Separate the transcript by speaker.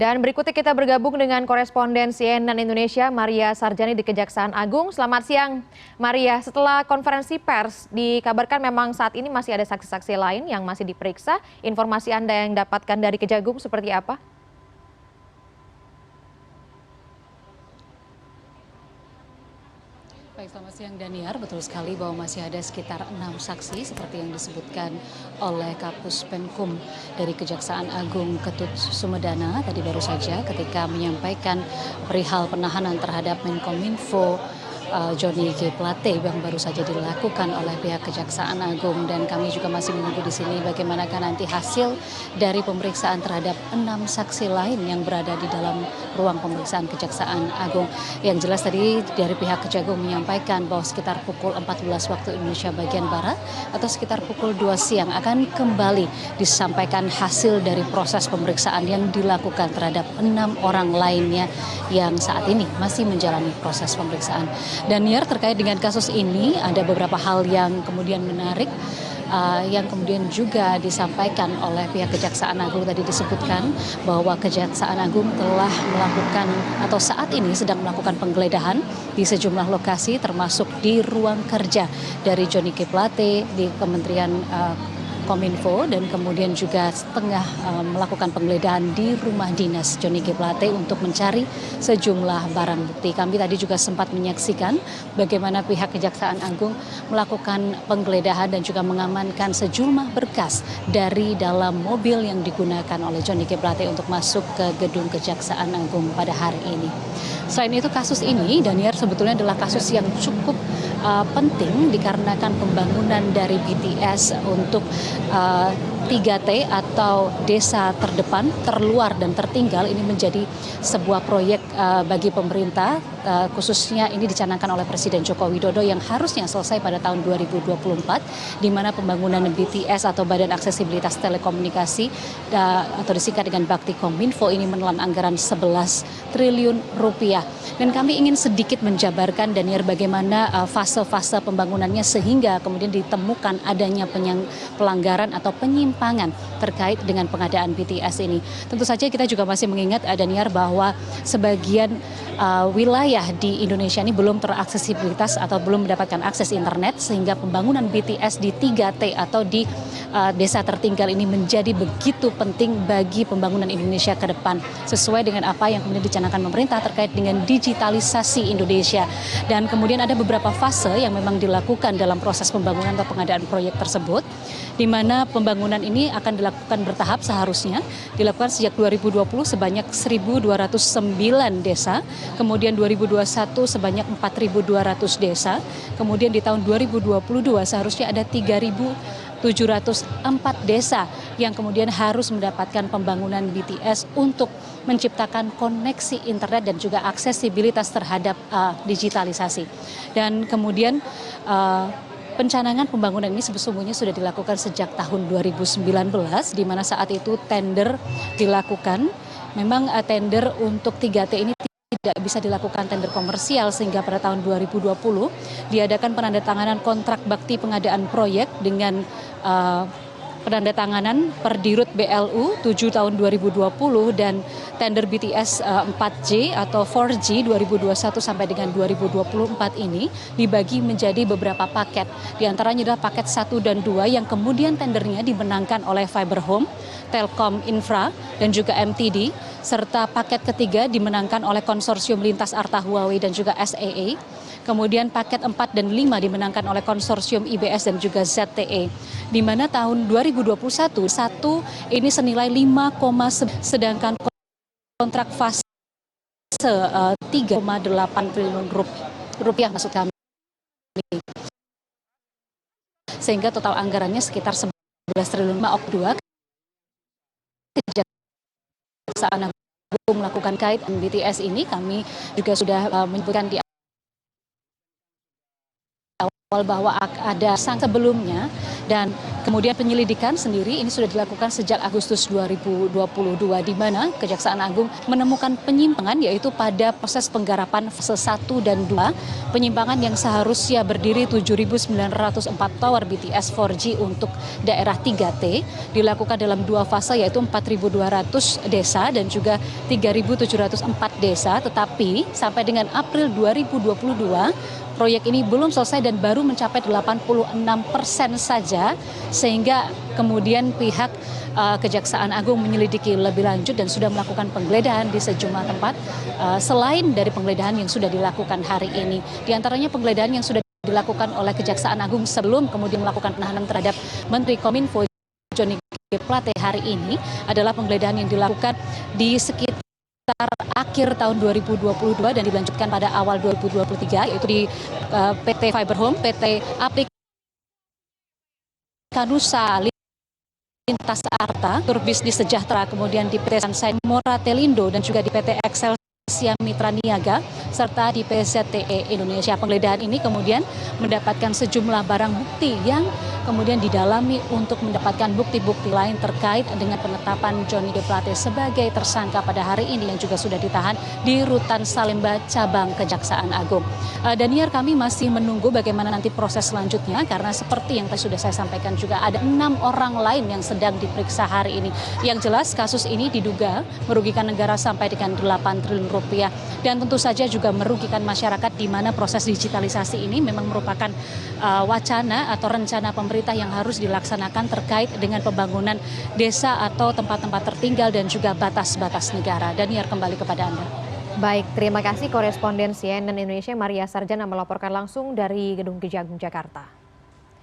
Speaker 1: Dan berikutnya kita bergabung dengan koresponden CNN Indonesia, Maria Sarjani di Kejaksaan Agung. Selamat siang, Maria. Setelah konferensi pers, dikabarkan memang saat ini masih ada saksi-saksi lain yang masih diperiksa. Informasi Anda yang dapatkan dari Kejagung seperti apa?
Speaker 2: Baik, selamat siang Daniar. Betul sekali bahwa masih ada sekitar 6 saksi seperti yang disebutkan oleh Kapus Penkum dari Kejaksaan Agung Ketut Sumedana tadi baru saja ketika menyampaikan perihal penahanan terhadap Menkominfo Johnny G. Plate yang baru saja dilakukan oleh pihak Kejaksaan Agung, dan kami juga masih menunggu di sini bagaimanakah nanti hasil dari pemeriksaan terhadap 6 saksi lain yang berada di dalam ruang pemeriksaan Kejaksaan Agung. Yang jelas tadi dari pihak Kejagung menyampaikan bahwa sekitar pukul 14 waktu Indonesia bagian Barat atau sekitar pukul 2 siang akan kembali disampaikan hasil dari proses pemeriksaan yang dilakukan terhadap 6 orang lainnya yang saat ini masih menjalani proses pemeriksaan. Daniar, terkait dengan kasus ini ada beberapa hal yang kemudian menarik yang kemudian juga disampaikan oleh pihak Kejaksaan Agung. Tadi disebutkan bahwa Kejaksaan Agung telah melakukan atau saat ini sedang melakukan penggeledahan di sejumlah lokasi termasuk di ruang kerja dari Johnny G. Plate di Kementerian Kominfo, dan kemudian juga setengah melakukan penggeledahan di rumah dinas Johnny G. Plate untuk mencari sejumlah barang bukti. Kami tadi juga sempat menyaksikan bagaimana pihak Kejaksaan Agung melakukan penggeledahan dan juga mengamankan sejumlah berkas dari dalam mobil yang digunakan oleh Johnny G. Plate untuk masuk ke gedung Kejaksaan Agung pada hari ini. Selain itu, kasus ini, Daniar, sebetulnya adalah kasus yang cukup penting dikarenakan pembangunan dari BTS untuk 3T atau desa terdepan, terluar dan tertinggal ini menjadi sebuah proyek bagi pemerintah, khususnya ini dicanangkan oleh Presiden Joko Widodo yang harusnya selesai pada tahun 2024, di mana pembangunan BTS atau Badan Aksesibilitas Telekomunikasi atau disingkat dengan Bakti Kominfo ini menelan anggaran 11 triliun rupiah. Dan kami ingin sedikit menjabarkan, Daniar, bagaimana fase-fase pembangunannya sehingga kemudian ditemukan adanya pelanggaran atau penyimpangan terkait dengan pengadaan BTS ini. Tentu saja kita juga masih mengingat, Daniar, bahwa sebagian wilayah di Indonesia ini belum teraksesibilitas atau belum mendapatkan akses internet, sehingga pembangunan BTS di 3T atau di desa tertinggal ini menjadi begitu penting bagi pembangunan Indonesia ke depan, sesuai dengan apa yang kemudian dicanangkan pemerintah terkait dengan digitalisasi Indonesia. Dan kemudian ada beberapa fase yang memang dilakukan dalam proses pembangunan atau pengadaan proyek tersebut, di mana pembangunan ini akan dilakukan bertahap, seharusnya dilakukan sejak 2020 sebanyak 1.209 desa, kemudian 2021 sebanyak 4.200 desa, kemudian di tahun 2022 seharusnya ada 3.704 desa yang kemudian harus mendapatkan pembangunan BTS untuk menciptakan koneksi internet dan juga aksesibilitas terhadap digitalisasi. Dan kemudian pencanangan pembangunan ini sesungguhnya sudah dilakukan sejak tahun 2019, di mana saat itu tender dilakukan. Memang tender untuk 3T ini tidak bisa dilakukan tender komersial, sehingga pada tahun 2020 diadakan penandatanganan kontrak bakti pengadaan proyek dengan penandatanganan per Dirut BLU 7 tahun 2020, dan tender BTS 4G atau 4G 2021 sampai dengan 2024 ini dibagi menjadi beberapa paket. Di antaranya adalah paket 1 dan 2 yang kemudian tendernya dimenangkan oleh Fiber Home, Telkom Infra, dan juga MTD, serta paket ketiga dimenangkan oleh Konsorsium Lintas Arta Huawei dan juga SEE. Kemudian paket 4 dan 5 dimenangkan oleh Konsorsium IBS dan juga ZTE. Di mana tahun 2021 ini senilai 5, sedangkan kontrak fase 3,8 triliun rupiah maksud kami. Sehingga total anggarannya sekitar 11 triliun. Maaf 2, Kejaksaan Agung melakukan kait BTS ini, kami juga sudah menyebutkan di awal bahwa ada sang sebelumnya, dan Kemudian penyelidikan sendiri ini sudah dilakukan sejak Agustus 2022 di mana Kejaksaan Agung menemukan penyimpangan yaitu pada proses penggarapan fase 1 dan 2, penyimpangan yang seharusnya berdiri 7.904 tower BTS 4G untuk daerah 3T dilakukan dalam 2 fase yaitu 4.200 desa dan juga 3.704 desa, tetapi sampai dengan April 2022 proyek ini belum selesai dan baru mencapai 86% saja, sehingga kemudian pihak Kejaksaan Agung menyelidiki lebih lanjut dan sudah melakukan penggeledahan di sejumlah tempat selain dari penggeledahan yang sudah dilakukan hari ini. Di antaranya penggeledahan yang sudah dilakukan oleh Kejaksaan Agung sebelum kemudian melakukan penahanan terhadap Menteri Kominfo Johnny G. Plate hari ini adalah penggeledahan yang dilakukan di sekitar akhir tahun 2022 dan dilanjutkan pada awal 2023 yaitu di PT Fiber Home, PT Aplik Kanusa Lintas Arta, Turbisnis Sejahtera, kemudian di PT Sunshine Mora Telindo dan juga di PT Excelsia Mitra Niaga serta di PZTE Indonesia. Penggeledahan ini kemudian mendapatkan sejumlah barang bukti yang kemudian didalami untuk mendapatkan bukti-bukti lain terkait dengan penetapan Johnny G. Plate sebagai tersangka pada hari ini yang juga sudah ditahan di Rutan Salemba Cabang Kejaksaan Agung. Daniar, kami masih menunggu bagaimana nanti proses selanjutnya karena seperti yang tadi sudah saya sampaikan juga ada 6 orang lain yang sedang diperiksa hari ini. Yang jelas kasus ini diduga merugikan negara sampai dengan 8 triliun rupiah dan tentu saja juga merugikan masyarakat di mana proses digitalisasi ini memang merupakan wacana atau rencana pemerintah yang harus dilaksanakan terkait dengan pembangunan desa atau tempat-tempat tertinggal dan juga batas-batas negara. Daniar, kembali kepada Anda.
Speaker 1: Baik, terima kasih koresponden CNN Indonesia Maria Sarjana melaporkan langsung dari Gedung Kejagung, Jakarta.